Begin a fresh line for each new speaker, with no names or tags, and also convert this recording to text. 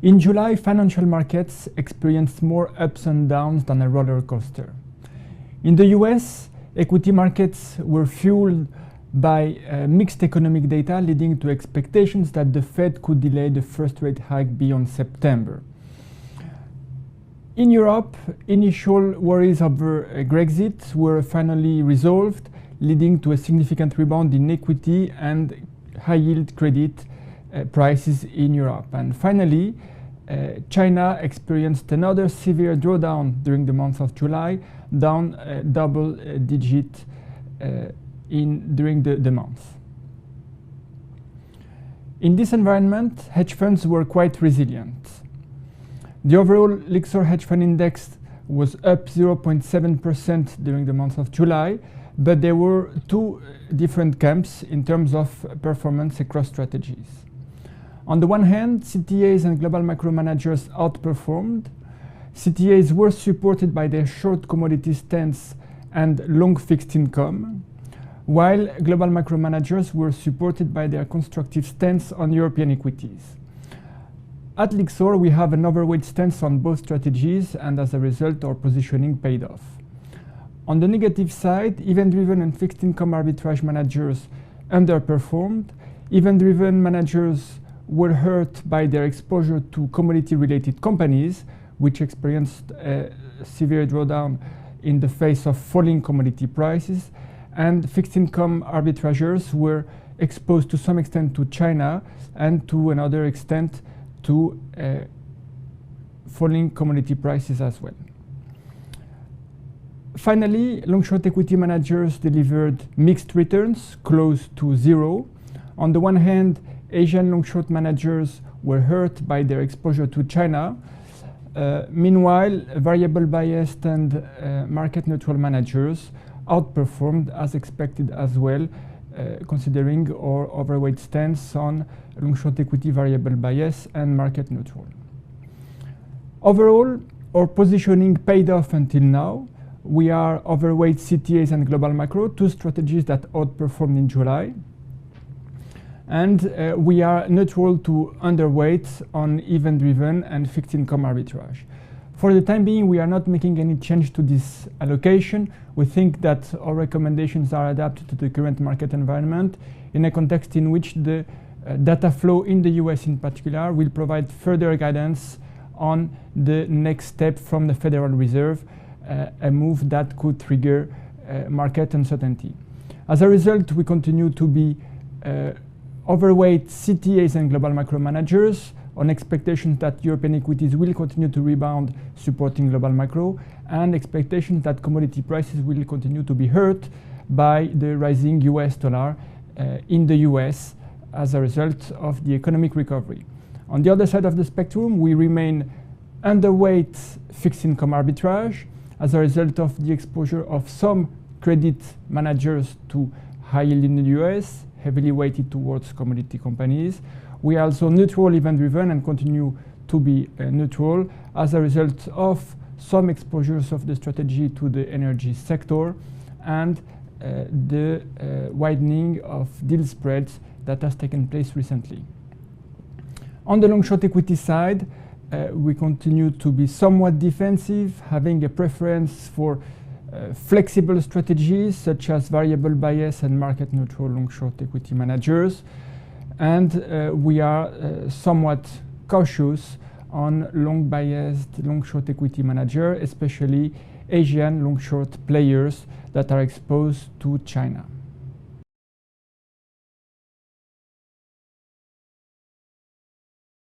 In July, financial markets experienced more ups and downs than a roller coaster. In the US, equity markets were fueled by mixed economic data, leading to expectations that the Fed could delay the first rate hike beyond September. In Europe, initial worries over Brexit were finally resolved, leading to a significant rebound in equity and high-yield credit prices in Europe. And finally, China experienced another severe drawdown during the month of July, down double-digit during the month. In this environment, hedge funds were quite resilient. The overall Lyxor hedge fund index was up 0.7% during the month of July, but there were two different camps in terms of performance across strategies. On the one hand, CTAs and global macro managers outperformed. CTAs were supported by their short commodity stance and long fixed income, while global macro managers were supported by their constructive stance on European equities. At Lyxor, we have an overweight stance on both strategies, and as a result, our positioning paid off. On the negative side, event-driven and fixed income arbitrage managers underperformed. Event-driven managers were hurt by their exposure to commodity-related companies, which experienced a severe drawdown in the face of falling commodity prices, and fixed income arbitrageurs were exposed to some extent to China and to another extent to falling commodity prices as well. Finally, long-short equity managers delivered mixed returns, close to zero. On the one hand, Asian long-short managers were hurt by their exposure to China. Meanwhile, variable biased and market-neutral managers outperformed as expected as well, considering our overweight stance on long-short equity, variable bias, and market neutral. Overall, our positioning paid off until now. We are overweight CTAs and global macro, two strategies that outperformed in July. And we are neutral to underweight on event-driven and fixed income arbitrage. For the time being, we are not making any change to this allocation. We think that our recommendations are adapted to the current market environment in a context in which the data flow in the US in particular will provide further guidance on the next step from the Federal Reserve, a move that could trigger market uncertainty. As a result, we continue to be overweight CTAs and global macro managers on expectations that European equities will continue to rebound, supporting global macro, and expectations that commodity prices will continue to be hurt by the rising US dollar in the US as a result of the economic recovery. On the other side of the spectrum, we remain underweight fixed income arbitrage as a result of the exposure of some credit managers to high yield in the US, heavily weighted towards commodity companies. We are also neutral event-driven and continue to be neutral as a result of some exposures of the strategy to the energy sector and the widening of deal spreads that has taken place recently. On the long-short equity side, we continue to be somewhat defensive, having a preference for flexible strategies such as variable bias and market neutral long-short equity managers. And we are somewhat cautious on long-biased long-short equity manager, especially Asian long-short players that are exposed to China.